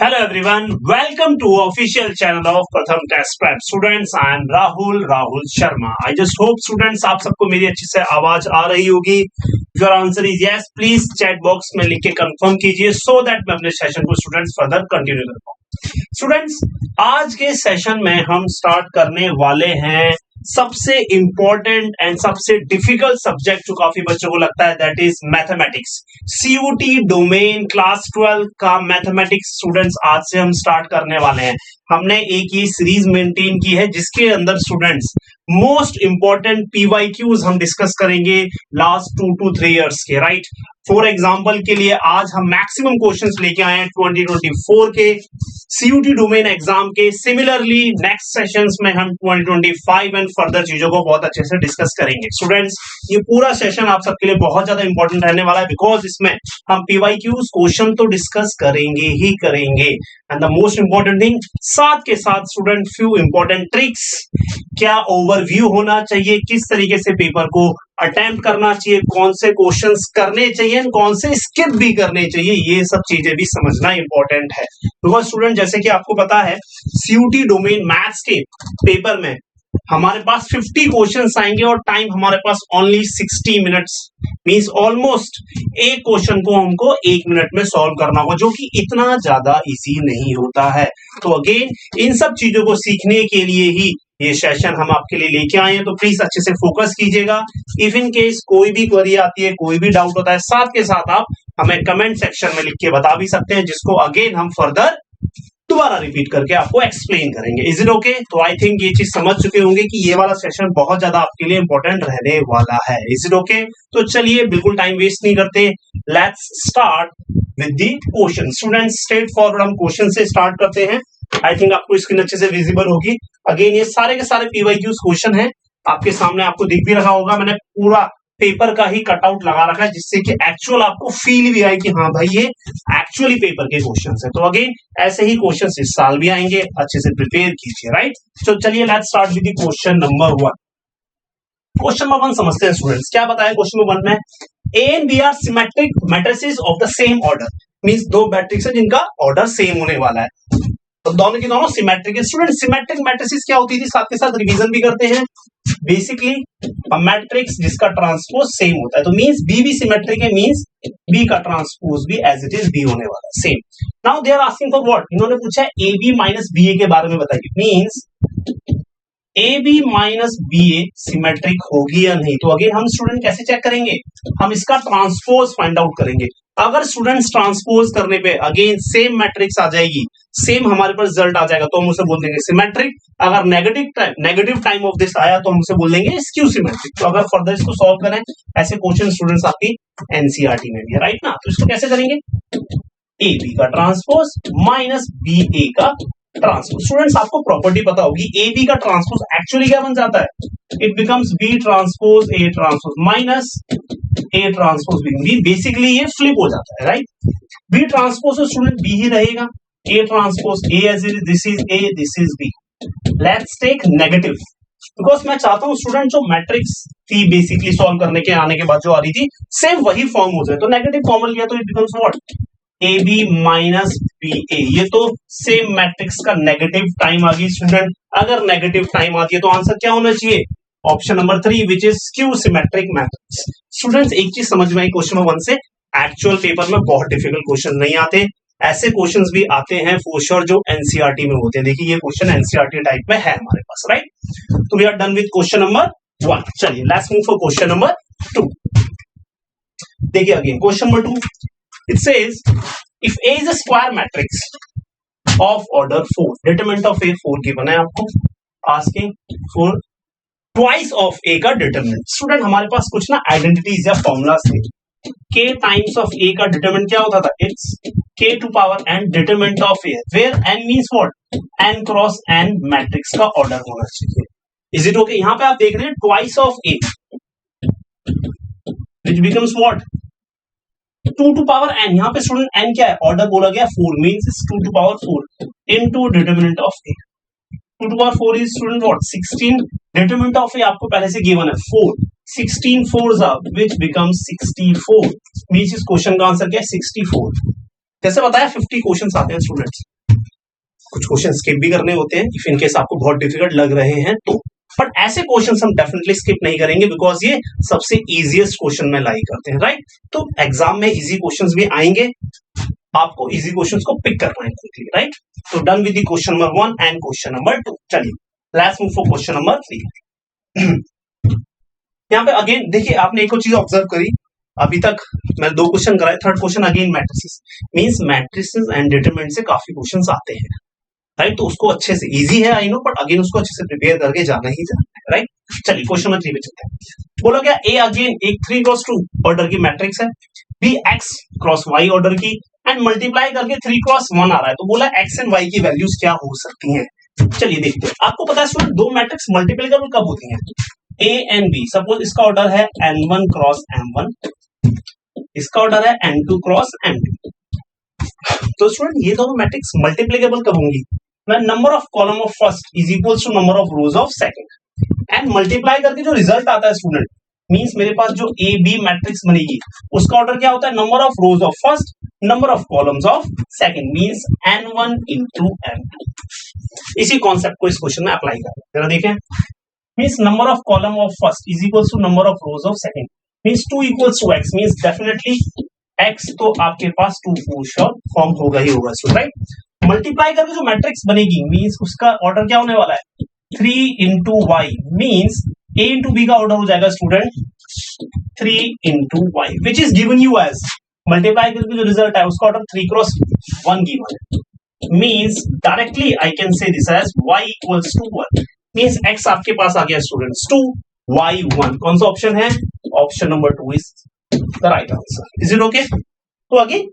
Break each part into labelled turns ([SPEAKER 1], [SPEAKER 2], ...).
[SPEAKER 1] Hello everyone, welcome to official channel of Pratham Test Prep. Students, I am Rahul Sharma. I just hope students आप सबको मेरी अच्छी से आवाज आ रही होगी. Your answer is yes. Please chat box में लिख के कंफर्म कीजिए so that मैं अपने सेशन को स्टूडेंट्स फर्दर कंटिन्यू कर पाऊँ. स्टूडेंट्स, आज के सेशन में हम स्टार्ट करने वाले हैं सबसे इंपॉर्टेंट एंड सबसे डिफिकल्ट सब्जेक्ट जो काफी बच्चों को लगता है, that is mathematics. CUET domain class 12 का मैथमेटिक्स स्टूडेंट्स आज से हम स्टार्ट करने वाले हैं. हमने एक ये सीरीज मेंटेन की है जिसके अंदर स्टूडेंट्स मोस्ट इंपॉर्टेंट पीवाईक्यूज हम डिस्कस करेंगे लास्ट 2 to 3 इयर्स के. राइट, फॉर एग्जाम्पल के लिए आज हम मैक्सिमम क्वेश्चंस लेके आए हैं 2024 के सीयूटी डोमेन एग्जाम के. सिमिलरली नेक्स्ट सेशंस में हम 2025 एंड फर्दर चीजों को बहुत अच्छे से डिस्कस करेंगे. स्टूडेंट्स, ये पूरा सेशन आप सबके लिए बहुत ज्यादा इंपॉर्टेंट रहने वाला है बिकॉज इसमें हम पीवाईक्यूज क्वेश्चन तो डिस्कस करेंगे ही करेंगे and the most important thing साथ के साथ स्टूडेंट फ्यू इंपॉर्टेंट ट्रिक्स, क्या ओवरव्यू होना चाहिए, किस तरीके से पेपर को अटेम्प्ट करना चाहिए, कौन से क्वेश्चंस करने चाहिए, कौन से स्किप भी करने चाहिए, ये सब चीजें भी समझना इंपॉर्टेंट है. बिकॉज स्टूडेंट जैसे कि आपको पता है सीयूटी डोमेन मैथ्स के पेपर में हमारे पास 50 क्वेश्चंस आएंगे और टाइम हमारे पास ओनली 60 मिनट्स. मींस ऑलमोस्ट एक क्वेश्चन को हमको 1 मिनट में सॉल्व करना होगा, जो कि इतना ज्यादा इजी नहीं होता है. तो अगेन इन सब चीजों को सीखने के लिए ही ये सेशन हम आपके लिए लेके आए हैं. तो प्लीज अच्छे से फोकस कीजिएगा. इफ इन केस कोई भी क्वेरी आती है, कोई भी डाउट होता है, साथ के साथ आप हमें कमेंट सेक्शन में लिख के बता भी सकते हैं, जिसको अगेन हम फर्दर दोबारा रिपीट करके आपको एक्सप्लेन करेंगे. Is it okay? तो आई थिंक ये चीज समझ चुके होंगे कि ये वाला सेशन बहुत ज्यादा आपके लिए इंपॉर्टेंट रहने वाला है. Is it okay? तो चलिए बिल्कुल टाइम वेस्ट नहीं करते, let's start with the question. Students, straight forward हम क्वेश्चन से स्टार्ट करते हैं. आई थिंक आपको स्क्रीन अच्छे से विजिबल होगी. अगेन ये सारे के सारे पीवाईक्यूज क्वेश्चन है आपके सामने, आपको दिख भी रहा होगा. मैंने पूरा पेपर का ही कटआउट लगा रखा है जिससे कि एक्चुअल आपको फील भी आए कि हाँ भाई ये एक्चुअली पेपर के क्वेश्चंस है. तो अगेन ऐसे ही क्वेश्चंस इस साल भी आएंगे, अच्छे से प्रिपेयर कीजिए. राइट, तो चलिए let's start with question number 1. Question number 1 समझते हैं स्टूडेंट्स. क्या बताया क्वेश्चन नंबर 1 में? A and B are symmetric matrices of the same order. Means दो मैट्रिक्स है जिनका ऑर्डर सेम होने वाला है, तो दोनों की दोनों सिमेट्रिक है. स्टूडेंट, सिमेट्रिक मैट्रिसेस क्या होती थी, साथ के साथ रिवीजन भी करते हैं. बेसिकली अ मैट्रिक्स जिसका ट्रांसपोज सेम होता है, तो मींस बी भी सिमेट्रिक है, मींस बी का ट्रांसपोज भी एज इट इज बी होने वाला है, same. Now they are asking for what, इन्होंने पूछा है A B minus B A के बारे में बताइए. Means A B minus B A symmetric होगी या नहीं. तो अगेन हम स्टूडेंट कैसे चेक करेंगे, हम इसका ट्रांसपोज फाइंड आउट करेंगे. अगर स्टूडेंट्स ट्रांसपोज करने पे अगेन सेम मैट्रिक्स आ जाएगी, सेम हमारे पास रिजल्ट आ जाएगा, तो हम उसे बोल देंगे सिमेट्रिक. अगर नेगेटिव टाइम ऑफ दिस आया तो हम उसे बोल देंगे स्क्यू सिमेट्रिक. तो अगर फर्दर इसको सॉल्व करें, ऐसे क्वेश्चन स्टूडेंट्स आपकी एनसीईआरटी में भी है, राइट ना. तो इसको कैसे करेंगे, ए बी का ट्रांसपोज माइनस बी ए का ट्रांसपोज. स्टूडेंट्स आपको प्रॉपर्टी पता होगी, ए बी का ट्रांसपोज एक्चुअली क्या बन जाता है, it becomes B transpose A transpose minus A transpose B. Basically ये फ्लिप हो जाता है, राइट. बी ट्रांसपोज तो स्टूडेंट बी ही रहेगा, A transpose A as it, this is A, this is B. Let's take negative, because मैं चाहता हूं स्टूडेंट जो मैट्रिक्स थी बेसिकली सॉल्व करने के आने के बाद जो आ रही थी सेम वही फॉर्म हो जाए. तो नेगेटिव कॉमन लिया तो it becomes what, A B minus B A. ये तो सेम मैट्रिक्स का नेगेटिव टाइम आ गई स्टूडेंट. अगर नेगेटिव टाइम आती है तो आंसर क्या होना चाहिए, option number 3 which is skew symmetric matrix. Students एक चीज समझ में आई क्वेश्चन नंबर 1 से, एक्चुअल पेपर में बहुत डिफिकल्ट क्वेश्चन नहीं आते, ऐसे क्वेश्चंस भी आते हैं फॉर श्योर जो एनसीईआरटी में होते हैं. देखिए ये क्वेश्चन एनसीईआरटी टाइप में है हमारे पास, राइट. तो we are done with question number 1. चलिए let's move for question number 2. देखिए again question number 2, it says if A is a square matrix of order 4, determinant of A 4 given है आपको, asking for twice of A का determinant. Student हमारे पास कुछ ना identities या formulas थे. K times of A का determinant क्या होता था, it's K to power n determinant of A, where n means what, n cross n matrix का ऑर्डर होना चाहिए. Is it okay? यहाँ पे आप देख रहे हैं twice of A which becomes what, 2 to power n. यहाँ पे स्टूडेंट n क्या है, ऑर्डर बोला गया 4, means 2 to power 4 into determinant of A. 2 to power 4 is student what, 16. determinant of A आपको पहले से गिवन है 4, 16 4s are which becomes 64. Means इस क्वेश्चन का आंसर क्या है, 64. जैसे बताया 50 क्वेश्चन आते हैं स्टूडेंट्स, कुछ क्वेश्चन स्किप भी करने होते हैं इफ इन केस आपको बहुत डिफिकल्ट लग रहे हैं तो, बट ऐसे क्वेश्चंस हम डेफिनेटली स्किप नहीं करेंगे बिकॉज ये सबसे इजीएस्ट क्वेश्चन में लाई करते हैं, राइट। तो एग्जाम में इजी क्वेश्चंस भी आएंगे, आपको इजी क्वेश्चंस को पिक करना है क्विकली, राइट। तो done with the question number 1 and question number 2। चलिए let's move for question number 3। यहाँ पे अगेन देखिए, आपने एक और चीज ऑब्जर्व करी, अभी तक मैंने 2 क्वेश्चन कराए, third question again matrices, means matrices and determinant से काफी क्वेश्चंस आते हैं, राइट। तो उसको अच्छे से, इजी है आई नो, बट अगेन उसको अच्छे से प्रिपेयर करके जाना ही जाना है, राइट। चलिए क्वेश्चन नंबर 3 पे चलते हैं। बोला क्या, ए अगेन एक 3x2 ऑर्डर की मैट्रिक्स है, B x cross y order की, एंड मल्टीप्लाई करके 3x1 आ रहा है। तो बोला x एंड y की वैल्यूज क्या हो सकती हैं। चलिए देखते हैं। आपको पता है स्टूडेंट, दो मैट्रिक्स मल्टीप्लाई कब होती हैं, a एंड b। सपोज इसका ऑर्डर है n1 क्रॉस m1, इसका ऑर्डर है n2 क्रॉस m2। तो स्टूडेंट ये दोनों मैट्रिक्स मल्टीप्लीकेबल कब होंगी, when number of column of first is equals to number of rows of second, and multiply करके जो रिजल्ट आता है स्टूडेंट, मींस मेरे पास जो ए बी मैट्रिक्स बनेगी उसका ऑर्डर क्या होता है, number of rows of first, number of columns of second, means n1 into n2। इसी कॉन्सेप्ट को इस क्वेश्चन में अप्लाई करें, जरा देखें। Means number of column of first is equals to number of rows of second, means 2 equals to x, means definitely x तो आपके पास 2 for sure form होगा ही होगा, सो राइट। मल्टीप्लाई करके जो मैट्रिक्स बनेगी, मींस उसका ऑर्डर क्या होने वाला है, 3 into y, means a into b का ऑर्डर हो जाएगा student 3 into y, which is given you as, multiply करके जो रिजल्ट है उसका ऑर्डर 3 क्रॉस 1 गिवन है, means directly I can say this as y equals to 1, means x आपके पास आ गया स्टूडेंट्स 2, y 1। कौन सा ऑप्शन है, option number 2 is the right answer. Is it okay. तो आगे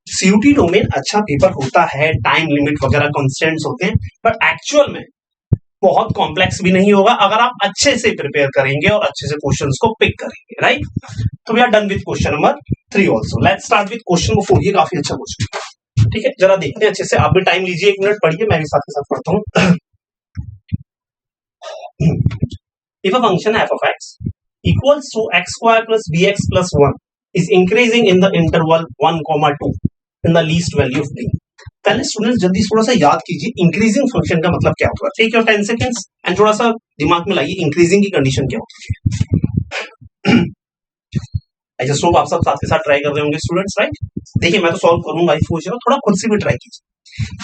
[SPEAKER 1] सीयूटी डोमेन अच्छा पेपर होता है, टाइम लिमिट वगैरह कॉन्स्टेंट्स होते हैं, बट एक्चुअल में बहुत कॉम्प्लेक्स भी नहीं होगा अगर आप अच्छे से प्रिपेयर करेंगे और अच्छे से क्वेश्चंस को पिक करेंगे, राइट। तो we are done with question number 3 also. Let's start with question number 4। ये काफी अच्छा क्वेश्चन है, ठीक है, जरा देखते हैं अच्छे से। आप भी टाइम लीजिए, 1 मिनट पढ़िए, मैं भी साथ के साथ पढ़ता हूं। If a function f of x equals to x square plus bx plus 1 is increasing in the interval 1, 2 in the least value of b। पहले स्टूडेंट्स जल्दी थोड़ा सा याद कीजिए इंक्रीजिंग फंक्शन का मतलब क्या होगा। टेक योर 10 सेकंड्स एंड थोड़ा सा दिमाग में लाइए इंक्रीजिंग की कंडीशन क्या होती है। आई जस्ट होप आप सब साथ के साथ ट्राई कर रहे होंगे स्टूडेंट्स, राइट। देखिए मैं तो सॉल्व करूंगा इस क्वेश्चन, थोड़ा खुद से भी ट्राई कीजिए।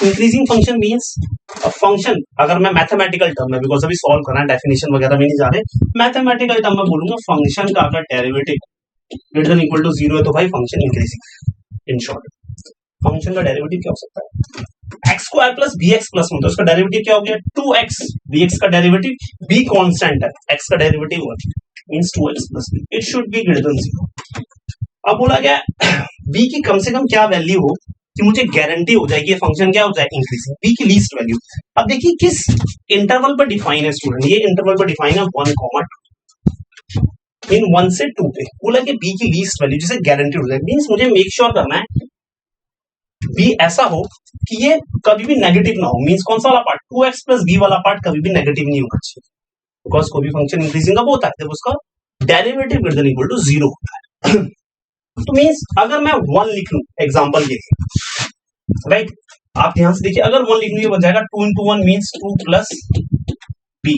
[SPEAKER 1] इंक्रीजिंग फंक्शन मींस फंक्शन, अगर मैं मैथमेटिकल टर्म में, बिकॉज अभी सॉल्व करना है, डेफिनेशन वगैरह में नहीं जा रहे, मैथमेटिकल टर्म में बोलूंगा फंक्शन का अगर derivative greater than equal to 0 है तो भाई function increasing. In short function का डेरिवेटिव क्या हो सकता है, x square plus B x plus 1, तो उसका डेरिवेटिव क्या हो गया 2x, bx का डेरिवेटिव, b कांस्टेंट है, x का derivative 1 means 2x plus b, it should be greater than 0। अब बोला गया b की कम से कम क्या वैल्यू हो कि मुझे गारंटी हो जाए कि ये फंक्शन क्या हो जाए इंक्रीजिंग, b की लीस्ट वैल्यू। अब देखिए किस इंटरवल पर डिफाइन है स्टूडेंट, ये इंटरवल पर डिफाइन है 1, 2 इन 1 से 2 पे। बोला कि b की लीस्ट वैल्यू जिसे गारंटी हो जाए, मींस मुझे मेक श्योर करना है b ऐसा हो कि ये कभी भी नेगेटिव ना हो, मींस कौन सा वाला पार्ट 2x प्लस b वाला पार्ट कभी भी नेगेटिव नहीं होना चाहिए, बिकॉज कोई भी फंक्शन इंक्रीजिंग कब होता है जब उसका derivative greater than equal to 0 होता है। तो मींस अगर मैं 1 लिख लूं एग्जांपल के लिए, राइट, आप ध्यान से देखिए, अगर 1 लिख लूं ये बन जाएगा 2 into 1 means 2 plus b,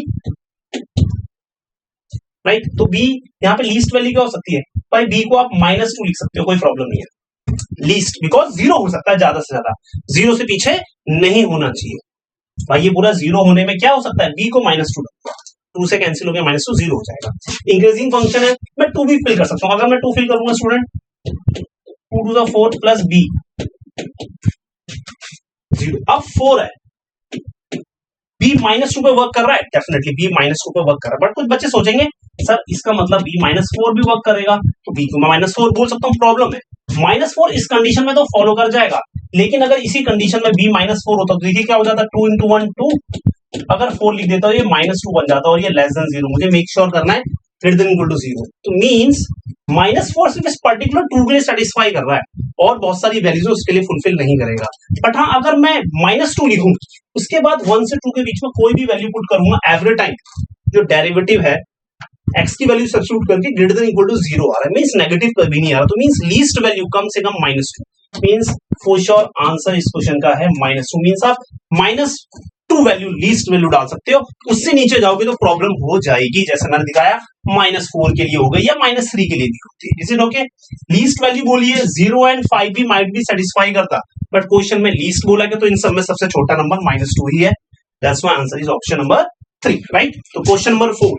[SPEAKER 1] right. तो b यहाँ पे लीस्ट वैल्यू क्या हो सकती है भाई, b को आप -2 लिख सकते हो, कोई प्रॉब्लम नहीं है, लीस्ट बिकॉज 0 हो सकता है ज्यादा से ज्यादा, 0 से पीछे नहीं होना चाहिए भाई। ये पूरा 0 होने में क्या हो सकता है, b को -2, 2 से कैंसिल हो गया, -2 0 हो जाएगा। इंक्रीजिंग फंक्शन है, मैं 2 भी फिल कर सकता हूं, अगर मैं 2 फिल करूंगा student 2 to the 4 plus b 0, अब 4 है, b -2 पे वर्क कर रहा है, डेफिनेटली b -2 पे वर्क कर रहा है, बट कुछ बच्चे सोचेंगे सर इसका मतलब b -4 भी वर्क करेगा, तो b को मैं -4 बोल सकता हूँ, प्रॉब्लम है -4 इस कंडीशन में तो फॉलो कर जाएगा, लेकिन अगर इसी कंडीशन में b -4 होता तो देखिए क्या हो जाता, 2 into 1 2, अगर 4 लिख देता तो ये -2 बन जाता और ये लेस देन 0, मुझे मेक श्योर करना है ग्रेटर देन इक्वल टू 0। तो मींस -4 सिर्फ इस पर्टिकुलर 2 के लिए सेटिस्फाई कर रहा है और बहुत सारी वैल्यूज उसके लिए फुलफिल नहीं करेगा। बट हाँ अगर मैं -2 लिखूं उसके बाद 1 से 2 के बीच में कोई भी वैल्यू पुट करूंगा एवरी टाइम, जो डेरिवेटिव है x की वैल्यू सब्स्टिट्यूट करके ग्रेटर देन इक्वल टू 0 आ रहा है, मींस नेगेटिव कभी नहीं आ रहा, तो मींस लीस्ट वैल्यू कम से कम -2, मींस फॉर श्योर आंसर इस क्वेश्चन का है -2, मींस आप -2 वैल्यू लीस्ट वैल्यू डाल सकते हो, उससे नीचे जाओगे तो प्रॉब्लम हो जाएगी, जैसे मैंने दिखाया -4 के लिए हो गई या -3 के लिए भी होती है। Is it okay? Least value बोलिए 0 एंड 5 भी माइट बी सेटिस्फाई करता, बट क्वेश्चन में लीस्ट बोला गया तो इन सब में सबसे छोटा नंबर -2 ही है, that's why answer is option number 3, right? तो question number 4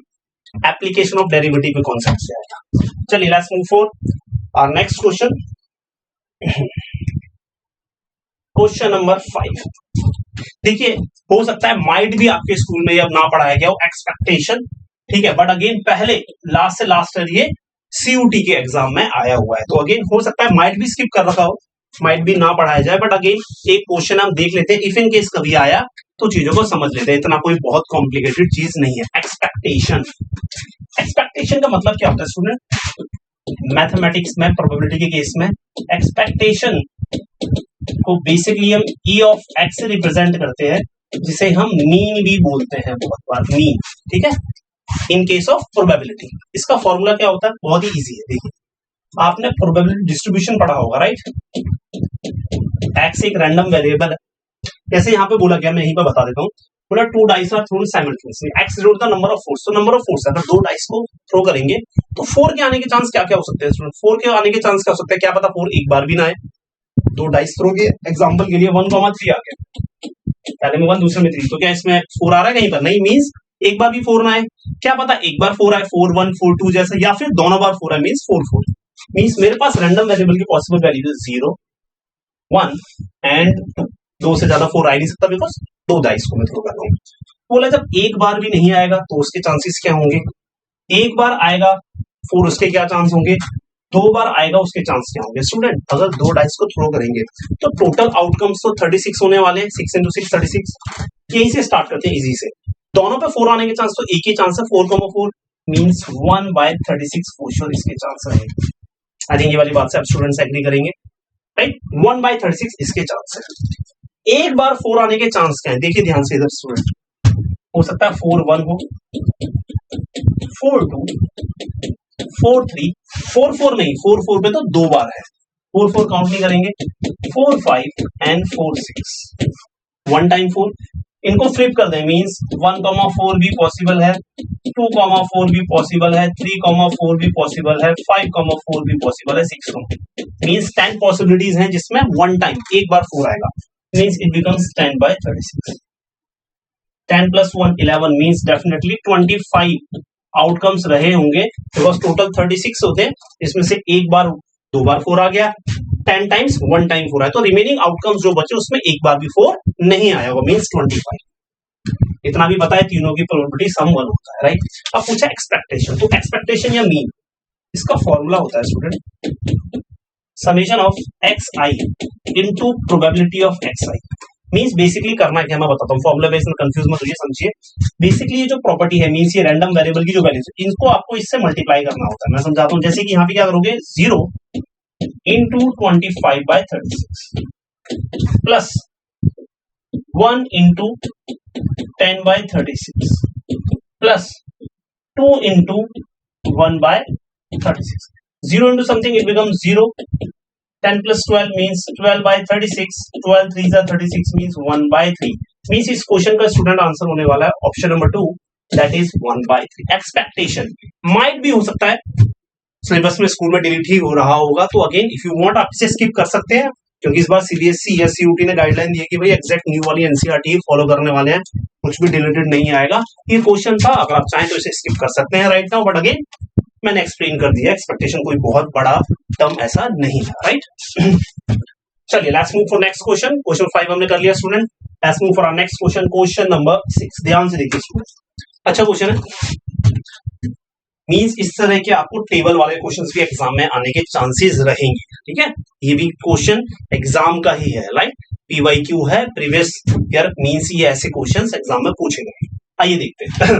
[SPEAKER 1] application of derivative के कॉन्सेप्ट से आएगा। चलिए let's move for our next question. Question number 5, देखिए हो सकता है माइट भी आपके स्कूल में अब ना पढ़ाया गया हो एक्सपेक्टेशन, ठीक है, बट अगेन पहले लास्ट से लास्ट ईयर ये सीयूटी के एग्जाम में आया हुआ है, तो अगेन हो सकता है माइट भी स्किप कर रखा हो, माइट भी ना पढ़ाया जाए, बट अगेन एक क्वेश्चन हम देख लेते हैं, इफ इन केस कभी आया तो चीजों को समझ लेते हैं, इतना कोई बहुत कॉम्प्लिकेटेड चीज नहीं है। एक्सपेक्टेशन, एक्सपेक्टेशन का मतलब क्या होता है स्टूडेंट? मैथमेटिक्स में प्रोबेबिलिटी के केस में एक्सपेक्टेशन को बेसिकली हम ई ऑफ एक्स से रिप्रेजेंट करते हैं, जिसे हम मीन भी बोलते हैं बहुत बार, मीन, ठीक है, इन केस ऑफ प्रोबेबिलिटी। इसका फॉर्मूला क्या होता है? बहुत ही इजी है, देखिए आपने प्रोबेबिलिटी डिस्ट्रीब्यूशन पढ़ा होगा, राइट? एक्स एक रैंडम वेरिएबल है, जैसे यहाँ पे बोला गया, मैं यहीं पे बता देता हूँ, बोला 2 dice are thrown simultaneously, x denote the number of fours, तो नंबर ऑफ फोर्स अगर 2 डाइस को थ्रो करेंगे तो 4 के आने के चांस क्या क्या हो सकते हैं स्टूडेंट? 4 के आने के चांस क्या हो सकते हैं, क्या पता 4 एक बार भी ना आए। 2 डाइस थ्रो के एग्जांपल के लिए 1,3 आ गया, पहले में 1 दूसरे में 3, तो क्या इसमें 4 आ रहा है कहीं पर? नहीं, मींस एक बार भी 4 ना आए, क्या पता एक बार 4 आए, 4 1 4 2 जैसा, या फिर दोनों बार 4 आए, मींस 4 4, मींस मेरे पास रैंडम वेरिएबल की पॉसिबल वैल्यू 0 1 एंड 2, 2 से ज्यादा 4 आ नहीं सकता, बिकॉज 2 डाइस को मैं थ्रो कर रहा हूँ। बोला जब एक बार भी नहीं आएगा तो उसके चांसेस क्या होंगे? एक बार आएगा 4, उसके क्या चांस होंगे? 2 बार आएगा उसके चांस क्या होंगे? स्टूडेंट अगर 2 डाइस को थ्रो करेंगे तो टोटल आउटकम्स तो 36 होने वाले हैं, 6 into 6 36। यहीं से स्टार्ट करते हैं, इजी से, दोनों पे 4 आने के चांस तो एक ही चांस है, 4,4 मींस 1/36 फॉर श्योर इसके चांस रहेंगे। आई थिंक ये वाली बात से आप स्टूडेंट्स एग्री करेंगे, राइट? 1/36 इसके चांस है। एक बार 4 आने के चांस क्या है? देखिए ध्यान से इधर स्टूडेंट, हो सकता है 4 1 हो, 4 2, 4 3, 4 4 नहीं, 4 4 पे तो 2 बार है, 4 4 काउंट नहीं करेंगे, 4 5 एंड 4 6, 1 टाइम 4, इनको फ्लिप कर दें, मींस 1,4 भी पॉसिबल है, 2,4 भी पॉसिबल है, 3,4 भी पॉसिबल है, 5,4 भी पॉसिबल है, 6 मींस 10 पॉसिबिलिटीज हैं जिसमें 1 टाइम एक बार 4 आएगा, means it becomes 10/36। 10 + 1 11 means definitely 25 outcomes रहे होंगे, बिकॉज टोटल 36 होते हैं, इसमें से एक बार 2 बार 4 आ गया, 10 टाइम्स 1 टाइम 4 आया, तो रिमेनिंग आउटकम्स जो बचे उसमें एक बार भी 4 नहीं आया होगा, मींस 25। इतना भी पता है तीनों की प्रोबेबिलिटी सम 1 होता है, राइट? अब पूछा एक्सपेक्टेशन, तो एक्सपेक्टेशन या मीन, इसका फॉर्मूला होता है student summation of xi into probability of xi। Means basically करना क्या मैं बताता हूँ, फॉर्मूला बेस में कंफ्यूज मत होइए, समझिए। बेसिकली ये जो प्रॉपर्टी है, मींस ये रैंडम वेरिएबल की जो वैल्यूज है, इनको आपको इससे मल्टीप्लाई करना होता है। मैं समझाता हूँ, जैसे कि यहाँ पे क्या करोगे, 0 into 25/36 plus 1 into 10/36 plus 2 into 1/36। 0 into something it becomes 0, 10 plus 12 means 12/36, 12 3s are 36 means 1/3, means इस क्वेश्चन का स्टूडेंट आंसर होने वाला है option number 2, that is 1/3। Expectation might भी हो सकता है सिलेबस में स्कूल में डिलीट ही हो रहा होगा, तो अगेन इफ यू वांट आप इसे स्किप कर सकते हैं, क्योंकि इस बार सीबीएसई या सीयूटी ने गाइडलाइन दी है कि भाई एग्जैक्ट न्यू वाली एनसीईआरटी फॉलो करने वाले हैं, कुछ भी डिलीटेड नहीं आएगा। ये क्वेश्चन था, अगर आप चाहें तो इसे स्किप कर सकते हैं राइट नाउ, बट अगेन मैंने एक्सप्लेन कर दिया, एक्सपेक्टेशन कोई बहुत बड़ा टर्म ऐसा नहीं था, राइट? चलिए let's move for next question. Question 5 हमने कर लिया student, let's move for our next question, question number 6। ध्यान से देखिए स्टूडेंट, अच्छा क्वेश्चन है, मींस इस तरह के आपको टेबल वाले क्वेश्चंस भी एग्जाम में आने के चांसेस रहेंगे, ठीक है? ये भी क्वेश्चन एग्जाम का ही है, लाइक पीवाईक्यू है, प्रीवियस ईयर, मींस ये ऐसे क्वेश्चंस एग्जाम में पूछे गए। आइए देखते हैं।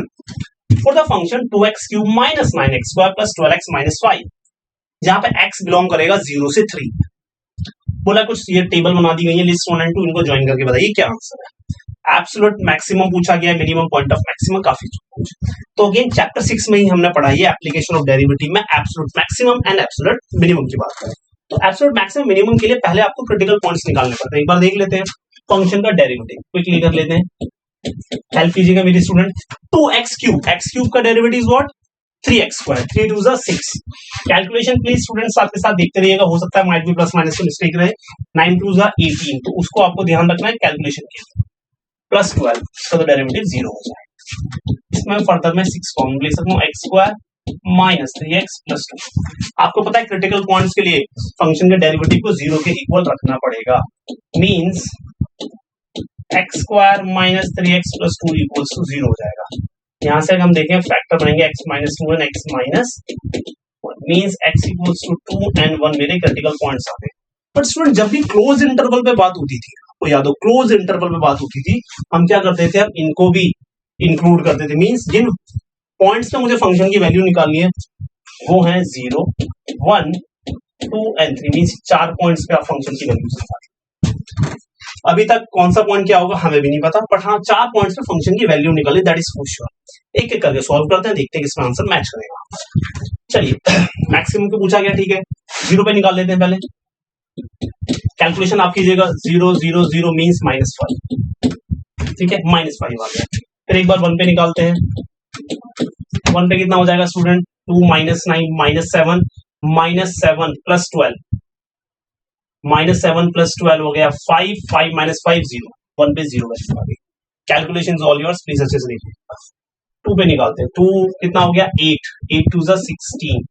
[SPEAKER 1] For the function 2x³ - 9x² + 12x - 5, जहां पे x बिलोंग करेगा 0 से 3। बोला कुछ ये टेबल बना दी गई है, लिस्ट 1 और 2, इनको ज्वाइन करके बताइए क्या आंसर है। एब्सोल्यूट मैक्सिमम पूछा गया है, मिनिमम पॉइंट ऑफ मैक्सिमम काफी कुछ। तो अगेन चैप्टर 6 में ही हमने पढ़ाई है एप्लीकेशन ऑफ डेरिवेटिव में absolute maximum and absolute minimum की बात करें तो एब्सोल्यूट मैक्सिमम मिनिमम के लिए पहले आपको क्रिटिकल पॉइंट्स निकालने पड़ते हैं। एक बार देख लेते हैं फंक्शन का डेरिवेटिव, क्विकली कर लेते हैं, हेल्प कीजिएगा मेरी student. 2x cube, x cube का derivative is what 3x square, 3 2 जा 6। कैलकुलेशन प्लीज स्टूडेंट साथ के साथ देखते रहिएगा, हो सकता है माइट भी प्लस माइनस में मिस्टेक रहे। 9 2 जा 18, तो उसको आपको ध्यान रखना है कैलकुलेशन के, प्लस 12 इसका तो डेरिवेटिव 0 हो जाए। इसमें फर्दर में 6 कॉमन ले सकता हूँ, x square minus 3x plus 2। आपको पता है क्रिटिकल पॉइंट्स के लिए फंक्शन के डेरिवेटिव को 0 के इक्वल रखना पड़ेगा, means x square minus 3x plus 2 equals to 0 हो जाएगा। यहां से हम देखें फैक्टर बनेंगे x minus 2 and x minus 1 means x equals to 2 and 1 मेरे क्रिटिकल पॉइंट्स आते हैं। बट स्टूडेंट जब भी क्लोज इंटरवल पे बात होती थी, आपको याद हो क्लोज इंटरवल पे बात होती थी, हम क्या करते थे, हम इनको भी इंक्लूड करते थे, मींस जिन पॉइंट्स पे मुझे फंक्शन की वैल्यू निकालनी है वो है 0 1 2 एंड 3, मींस 4 पॉइंट्स पे आप फंक्शन की वैल्यू निकालें। अभी तक कौन सा पॉइंट क्या होगा हमें भी नहीं पता, बट हाँ 4 पॉइंट्स पे फंक्शन की वैल्यू निकाली, दैट इज फॉर श्योर। एक एक करके सॉल्व करते हैं, देखते हैं किसका आंसर मैच करेगा। चलिए मैक्सिमम को पूछा गया, ठीक है 0 पे निकाल लेते हैं पहले। कैलकुलेशन आप कीजिएगा, 0 0 0 मींस -5, ठीक है -5 आ गया। फिर एक बार 1 पे निकालते हैं, 1 पे कितना हो जाएगा स्टूडेंट 2 -9 -7 -7 प्लस 12, -7 प्लस 12 हो गया 5 5 -5 0, 1 पे 0 वैल्यू आ गई। कैलकुलेशन ऑल योर्स, प्लीज अच्छे से देखिए। 2 पे निकालते हैं, 2 कितना हो गया 8 8 2 जा 16,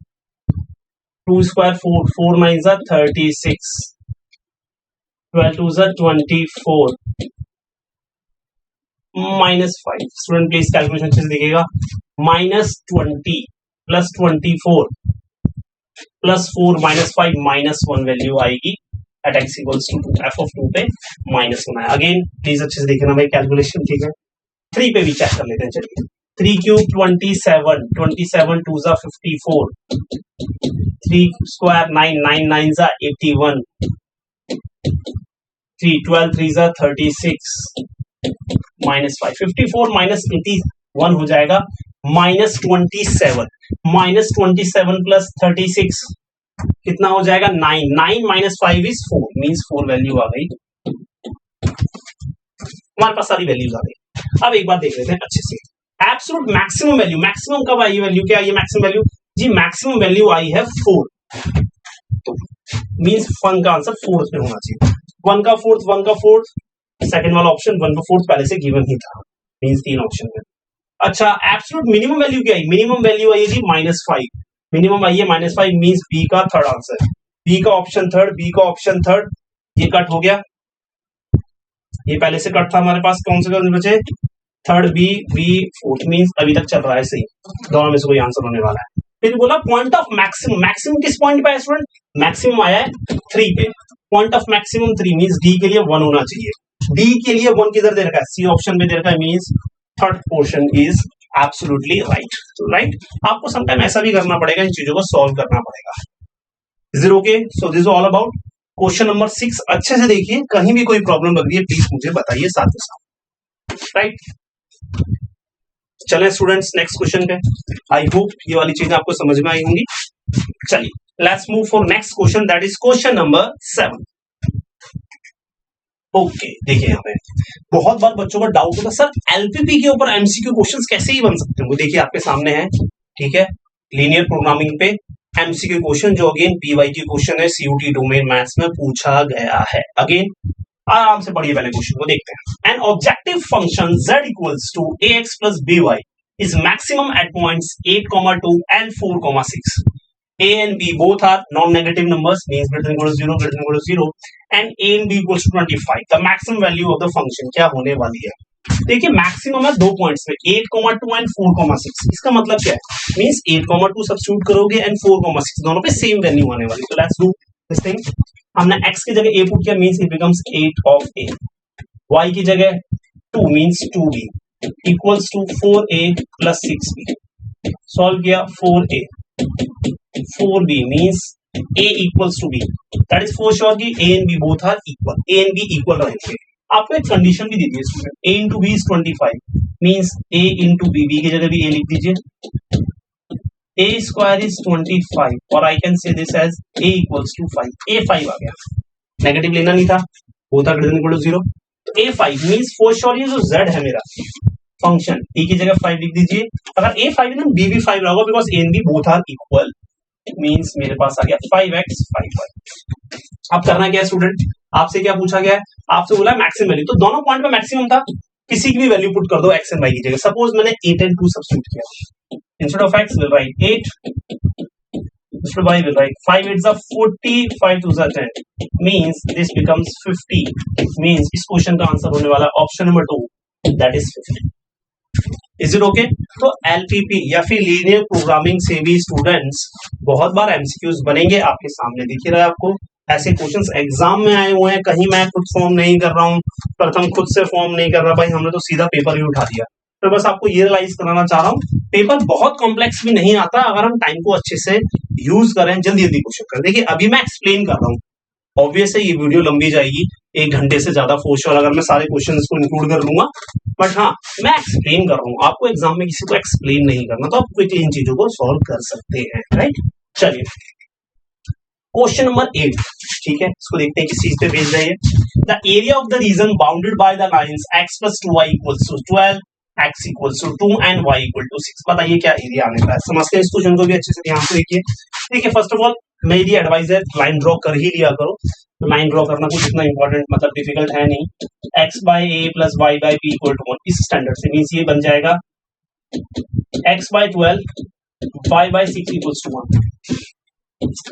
[SPEAKER 1] 2 स्क्वायर 4 4 9 जा 36, 12 2 जा 24 -5। स्टूडेंट प्लीज कैलकुलेशन अच्छे से देखिएगा, -20 प्लस 24 प्लस 4 -5 -1 वैल्यू आएगी at x equals to 2, f of 2 पे -1 है। अगेन प्लीज अच्छे से देखना भाई कैलकुलेशन, ठीक है 3 पे भी चेक कर लेते हैं। चलिए 3 क्यूब 27 27 2 जा 54, 3 स्क्वायर 9 9 9 जा 81, 3 12 3 जा 36 -5, 54 -81 हो जाएगा -27 -27 प्लस 36 कितना हो जाएगा 9 9 -5 इज 4 मींस 4 वैल्यू आ गई, हमारे पास सारी वैल्यूज आ गई। अब एक बार देख लेते हैं अच्छे से, एब्सोल्यूट मैक्सिमम वैल्यू, मैक्सिमम कब आई वैल्यू, क्या आई है मैक्सिमम वैल्यू जी, मैक्सिमम वैल्यू आई है 4, तो मींस फन का आंसर 4th पे होना चाहिए। 1 का 4th सेकंड वाला ऑप्शन 1 का 4th पहले से गिवन ही था, मींस 3 ऑप्शन में। अच्छा एब्सोल्यूट मिनिमम वैल्यू क्या आई, मिनिमम वैल्यू आई जी -5, मिनिमम आई है -5 मींस बी का थर्ड आंसर, बी का ऑप्शन थर्ड, बी का ऑप्शन थर्ड, ये कट हो गया, ये पहले से कट था हमारे पास, कौन से कौन बचे third B B fourth, means अभी तक चल रहा है सही, दोनों में से कोई आंसर होने वाला है। फिर बोला पॉइंट ऑफ मैक्सिमम, मैक्सिमम किस पॉइंट पे है स्टूडेंट, मैक्सिमम आया है 3 पे, point of maximum 3 means D के लिए 1 होना चाहिए, डी के लिए 1 किधर दे रखा है, सी ऑप्शन में दे रखा है, means third portion is absolutely right. तो राइट आपको समटाइम ऐसा भी करना पड़ेगा, इन चीजों को सॉल्व करना पड़ेगा। Is it okay? So this is all about question number 6। अच्छे से देखिए, कहीं भी कोई प्रॉब्लम लग रही है प्लीज मुझे बताइए साथ ही साथ, राइट। चलें स्टूडेंट्स नेक्स्ट क्वेश्चन पे, आई होप ये वाली चीजें आपको समझ में आई होंगी। चलिए let's move for next question, that is question number 7। Okay देखिए यहाँ पे बहुत बार बच्चों का डाउट होता है सर एलपीपी के ऊपर एमसीक्यू क्वेश्चंस कैसे ही बन सकते हैं, वो देखिए आपके सामने है, ठीक है लीनियर प्रोग्रामिंग पे एमसीक्यू क्वेश्चन जो अगेन पीवाईक्यू क्वेश्चन है, सीयूटी डोमेन मैथ्स में पूछा गया है। अगेन आराम से पढ़िए पहले क्वेश्चन को, देखते हैं। An objective function z equals to ax plus by is maximum at points 8, 2 and 4, 6. A and B both are non-negative numbers, means greater than equal to 0, greater than equal to 0, and A and B equals to 25. The maximum value of the function क्या होने वाली है? देखिए maximum है 2 points पे 8, 2 and 4, 6. इसका मतलब क्या है? मींस 8, 2 सब्स्टिट्यूट करोगे एंड 4, 6 दोनों पे सेम वैल्यू आने वाली। तो लेट्स डू दिस थिंग। हमने x की जगह a पुट किया, means it becomes 8 of a. y की जगह 2 means 2b equals to 4a plus 6b। Solve किया 4a 4b means a equals to b, that is for sure कि a and b both are equal, a and b equal रहेंगे। आपको एक condition भी दी थी student, a into B is 25 means a into B की जगह भी a लिख दीजिए, a स्क्वायर इज 25 और I can say this as a equals to 5, a 5 आ गया, नेगेटिव लेना नहीं था, वो था ग्रेटर देन इक्वल टू 0, तो a 5 मीन्स फॉर श्योर ये जो z है मेरा फंक्शन a की जगह 5 लिख दीजिए, अगर a 5 है ना b भी 5 रहेगा because a and b both are equal, means मेरे पास आ गया 5x 5y। अब करना क्या है स्टूडेंट, आपसे क्या पूछा गया है, आपसे बोला मैक्सिमम वैल्यू, तो दोनों पॉइंट पे मैक्सिमम था, किसी की भी वैल्यू पुट कर दो x एंड y की जगह, सपोज मैंने 8 and 2 सब्स्टिट्यूट किया, instead of x will write 8, instead of y will write 5 8s are 40, 5 2s are 10, means this becomes 50, means इस क्वेश्चन का आंसर होने वाला option number 2, that is 50। Is it okay? तो LPP या फिर linear programming से भी स्टूडेंट्स बहुत बार एमसीक्यूज बनेंगे, आपके सामने दिख ही रहा है आपको, ऐसे क्वेश्चंस एग्जाम में आए हुए हैं, कहीं मैं खुद फॉर्म नहीं कर रहा हूँ, प्रथम खुद से फॉर्म नहीं कर रहा भाई, हमने तो सीधा पेपर ही उठा दिया। तो बस आपको ये रियलाइज कराना चाह रहा हूँ, पेपर बहुत कॉम्प्लेक्स भी नहीं आता अगर हम टाइम को अच्छे से यूज करें, जल्दी जल्दी क्वेश्चन करें। देखिए अभी मैं एक्सप्लेन कर रहा हूँ, ऑब्वियस है ये वीडियो लंबी जाएगी, 1 घंटे से ज्यादा फॉर श्योर अगर मैं सारे क्वेश्चंस को इंक्लूड कर लूंगा, बट हाँ मैं एक्सप्लेन कर रहा हूँ, आपको एग्जाम में किसी को एक्सप्लेन नहीं करना, तो आप क्विकली इन चीजों को सॉल्व कर सकते हैं, राइट। चलिए क्वेश्चन नंबर 8, ठीक है, इसको देखते हैं किस चीज पे भेज रहे हैं। The area of the reason bounded by the lines x + 2y = 12, x = 2 and y = 6। बताइए क्या एरिया आने वाला है, समझते हैं इस क्वेश्चन को भी अच्छे से ध्यान से देखिए। देखिए फर्स्ट ऑफ ऑल मेरी एडवाइस है लाइन ड्रॉ कर ही लिया करो, लाइन ड्रॉ करना कुछ इतना इंपॉर्टेंट मतलब डिफिकल्ट है नहीं। x/a + y/b = 1 इस स्टैंडर्ड से मींस ये बन जाएगा x/12 y/6 = 1।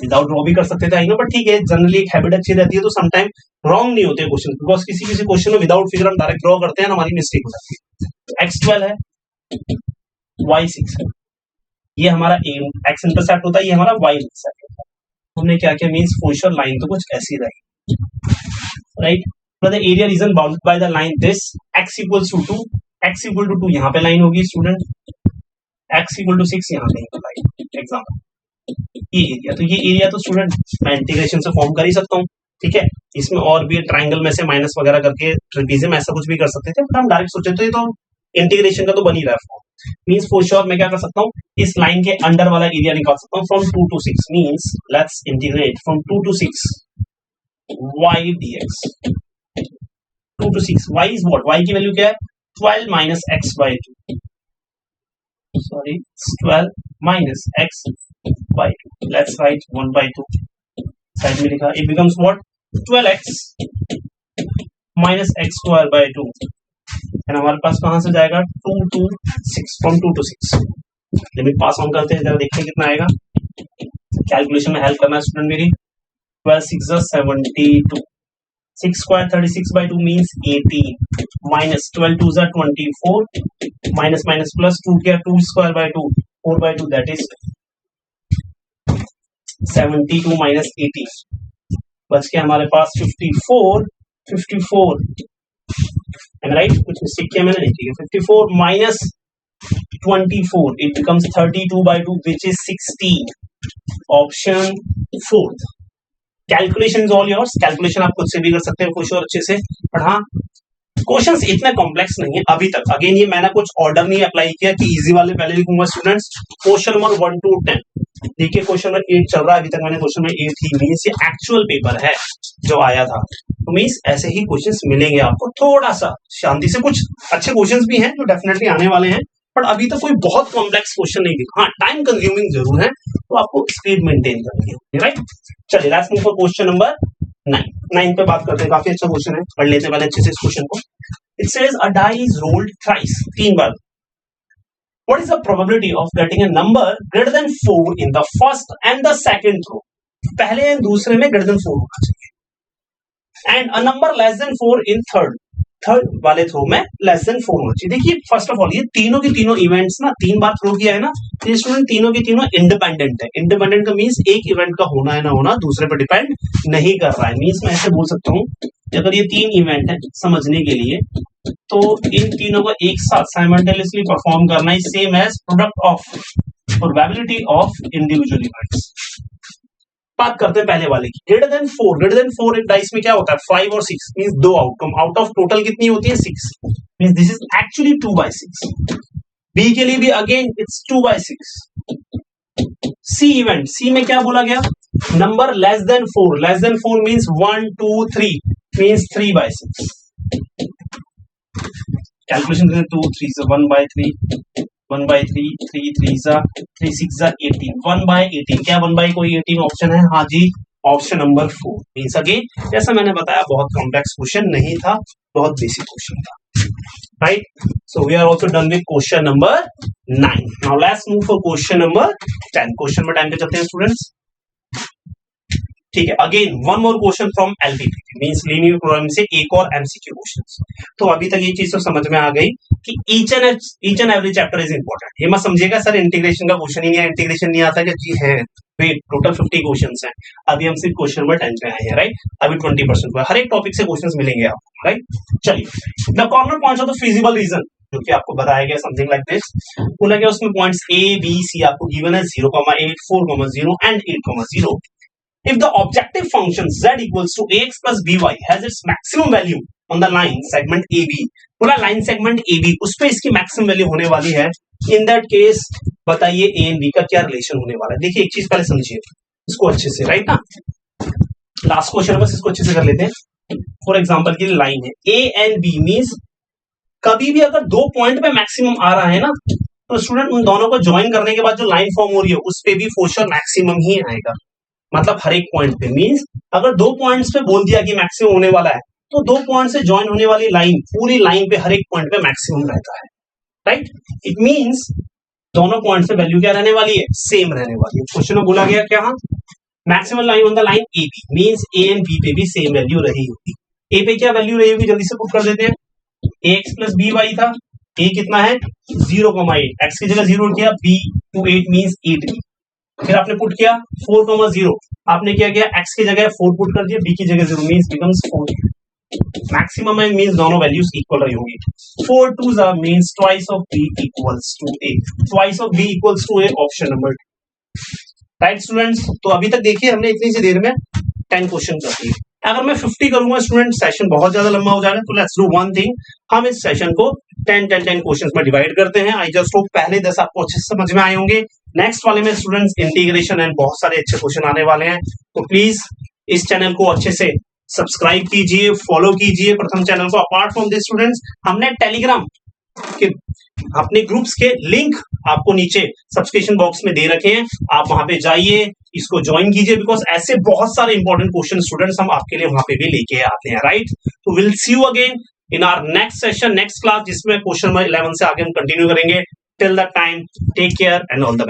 [SPEAKER 1] विदाउट ड्रॉ भी कर सकते थे, बट ठीक है, जनरली एक हैबिट अच्छी रहती है, तो समटाइम रॉन्ग नहीं होते क्वेश्चन, बिकॉज किसी किसी क्वेश्चन में विदाउट फिगर हम डायरेक्ट ड्रॉ करते हैं ना, हमारी मिस्टेक हो जाती है। x12 है, y6 है, ये हमारा x इंटरसेप्ट होता है, ये हमारा y इंटरसेप्ट होता है। हमने क्या किया, मींस पोर्शन लाइन तो कुछ ऐसी रही, right. The area reason bounded by the line this x = 2, x = 2 यहाँ पे लाइन होगी स्टूडेंट, x = 6 यहाँ पे लाइन, एग्जाम्पल ये एरिया, तो ये एरिया तो स्टूडेंट मैं इंटीग्रेशन से फॉर्म कर ही सकता हूँ, ठीक है। इसमें और भी ट्रायंगल में से माइनस वगैरह करके ट्रेपेजियम ऐसा कुछ भी कर सकते थे, बट हम डायरेक्ट सोचे तो ये तो इंटीग्रेशन का तो बन ही रहा है फॉर्म। मींस फॉर श्योर मैं क्या कर सकता हूँ, इस लाइन के अंडर वाला एरिया निकाल सकता हूँ from 2 to 6, means let's integrate from 2 to 6 y dx, 2 to 6 y is what, y की वैल्यू क्या है 12 - x/2, sorry 12 - x/2, let's write 1/2 side में लिखा, it becomes what 12x - x²/2 and हमारे पास कहां से जाएगा 2 to 6, from 2 to 6 limit pass on करते हैं, जरा देखते हैं कितना आएगा, कैलकुलेशन में हेल्प करना है स्टूडेंट मेरी। 12 6 are 72, 6² 36/2 means 18, minus 12 2s are 24, minus minus plus 2 क्या 2²/2 4/2, that is 72 minus 80, बच के हमारे पास 54 राइट, कुछ मिस्टेक किया मैंने, ठीक है। 54 minus 24 it becomes 32/2 which is 16, option 4। Calculation is all yours, calculation आप खुद से भी कर सकते हैं कुछ और अच्छे से, पर हाँ क्वेश्चंस इतने कॉम्प्लेक्स नहीं है अभी तक। अगेन ये मैंने कुछ ऑर्डर नहीं अप्लाई किया कि इजी वाले पहले लिखूंगा स्टूडेंट्स। क्वेश्चन नंबर 1 to 10 देखिए, क्वेश्चन नंबर 8 चल रहा है, अभी तक मैंने क्वेश्चन नंबर 8 ही, मींस ये एक्चुअल पेपर है जो आया था, तो मींस ऐसे ही क्वेश्चंस मिलेंगे आपको, थोड़ा सा शांति से। कुछ अच्छे क्वेश्चंस भी हैं जो डेफिनेटली आने वाले हैं, पर अभी तक कोई बहुत कॉम्प्लेक्स क्वेश्चन नहीं दिखा। हाँ टाइम कंज्यूमिंग जरूर है, तो आपको स्पीड मेंटेन करनी है, राइट। चलिए let's move for question number 9 पे बात करते हैं, काफी अच्छा क्वेश्चन है, पढ़ लेते हैं पहले अच्छे से इस क्वेश्चन को। It says a die is rolled thrice, 3 बार। What is the probability of getting a number greater than 4 in the first and the second row? पहले एंड दूसरे में greater than 4 होना चाहिए, and a number less than 4 in third वाले throw में less than 4 होना चाहिए। देखिए फर्स्ट ऑफ ऑल ये तीनों की तीनों इवेंट्स ना 3 बार थ्रो किया है ना, तो स्टूडेंट तीनों की तीनों इंडिपेंडेंट है। इंडिपेंडेंट का मींस एक इवेंट का होना है ना होना दूसरे पर डिपेंड नहीं कर रहा है। मींस मैं ऐसे बोल सकता हूँ अगर ये 3 इवेंट है समझने के लिए, तो इन तीनों को एक साथ साइमल्टेनियसली परफॉर्म करना is same as product of probability of individual events. बात करते हैं पहले वाले की, ग्रेटर देन 4, ग्रेटर देन 4 एक डाइस में क्या होता है 5 और 6 मींस दो आउटकम, आउट ऑफ टोटल कितनी होती है 6 means this is actually 2/6। B के लिए भी again it's 2/6। C event, C में क्या बोला गया, number less than 4, less than 4 means 1 2 3 means 3/6। Calculation करें 2 3 से 1/3 1/3 3 3 सा 3 6 सा 18 1/18, क्या 1 कोई 18 ऑप्शन है, हाँ जी ऑप्शन नंबर 4 मींस अगेन जैसा मैंने बताया बहुत कॉम्प्लेक्स क्वेश्चन नहीं था, बहुत बेसिक क्वेश्चन था, right. So we are also done with question number 9। Now let's move for question number 10। Question number 10 पे चलते हैं स्टूडेंट्स, ठीक है। Again one more question from LPP means linear programming से एक और एमसीक्यू क्वेश्चंस। तो अभी तक ये चीज तो समझ में आ गई कि each and every chapter is important. ये मत समझिएगा सर इंटीग्रेशन का क्वेश्चन ही नहीं है, इंटीग्रेशन नहीं आता कि जी है वेट टोटल 50 क्वेश्चंस हैं, अभी हम सिर्फ क्वेश्चन नंबर 10 पे आए हैं, राइट। अभी 20% हुआ, हर एक टॉपिक से क्वेश्चंस मिलेंगे आपको, राइट। चलिए the corner points of the feasible region जो कि आपको बताया गया समथिंग लाइक दिस, बोला गया उसमें पॉइंट्स ए बी सी आपको गिवन है 0,8 4,0 and 8,0। If the objective function z equals to ax plus by has its maximum value on the line segment AB, पूरा लाइन सेगमेंट AB उस पे इसकी maximum value होने वाली है, इन दैट केस बताइए ए एंड बी का क्या रिलेशन होने वाला है। देखिए एक चीज पहले समझिए इसको अच्छे से, राइट ना, लास्ट क्वेश्चन बस इसको अच्छे से कर लेते हैं। फॉर एग्जांपल की लाइन है ए एंड बी मींस कभी भी अगर दो पॉइंट पे मैक्सिमम आ रहा है ना, तो स्टूडेंट उन दोनों को ज्वाइन करने के बाद जो लाइन फॉर्म हो रही है उस पे भी फॉर श्योर मैक्सिमम ही आएगा, मतलब हर एक पॉइंट पे मींस अगर दो पॉइंट्स पे बोल दिया कि मैक्सिमम होने वाला है तो दो पॉइंट से ज्वाइन होने वाली लाइन पूरी लाइन पे हर एक पॉइंट पे मैक्सिमम रहता है, राइट। इट मींस दोनों पॉइंट से वैल्यू क्या रहने वाली है, सेम रहने वाली है। क्वेश्चन में बोला गया क्या, maximum line on the line A B means A and B पे भी सेम वैल्यू रही होगी। ए पे क्या वैल्यू रही होगी जल्दी से पुट कर देते हैं, एक्स प्लस बी वाई था, ए कितना है 0,8, एक्स की जगह 0 किया, बी टू 8 मींस 8, फिर आपने पुट किया 4,0, आपने क्या किया x की जगह 4 पुट कर दिया, b की जगह 0 मींस बिकम्स 4। मैक्सिमम में मींस दोनों वैल्यूज इक्वल रही होंगी, 4 2s means twice of b equals to a, twice of b equals to a, option number 2, right students. तो अभी तक देखिए हमने इतनी सी देर में 10 क्वेश्चन कर दिए। अगर मैं 50 करूंगा स्टूडेंट सेशन बहुत ज्यादा लंबा हो जाएगा, तो लेट्स डू वन थिंग, हम इस सेशन को 10 क्वेश्चंस में डिवाइड करते हैं। आई जस्ट होप पहले 10 आपको अच्छे से समझ में आए होंगे। नेक्स्ट वाले में स्टूडेंट्स इंटीग्रेशन एंड बहुत सारे अच्छे क्वेश्चन आने वाले हैं, तो प्लीज इस चैनल को अच्छे से सब्सक्राइब कीजिए, फॉलो कीजिए प्रथम चैनल को। अपार्ट फ्रॉम दिस स्टूडेंट्स हमने टेलीग्राम के अपने ग्रुप्स के लिंक आपको नीचे सब्सक्रिप्शन बॉक्स में दे रखे हैं, आप वहां पे जाइए, इसको ज्वाइन कीजिए, बिकॉज ऐसे बहुत सारे इंपॉर्टेंट क्वेश्चन स्टूडेंट्स हम आपके लिए वहां पे भी लेके आते हैं, राइट। तो will see you again in our next session, next class, जिसमें क्वेश्चन नंबर 11 से आगे हम कंटिन्यू करेंगे। Till that time take care and all the best.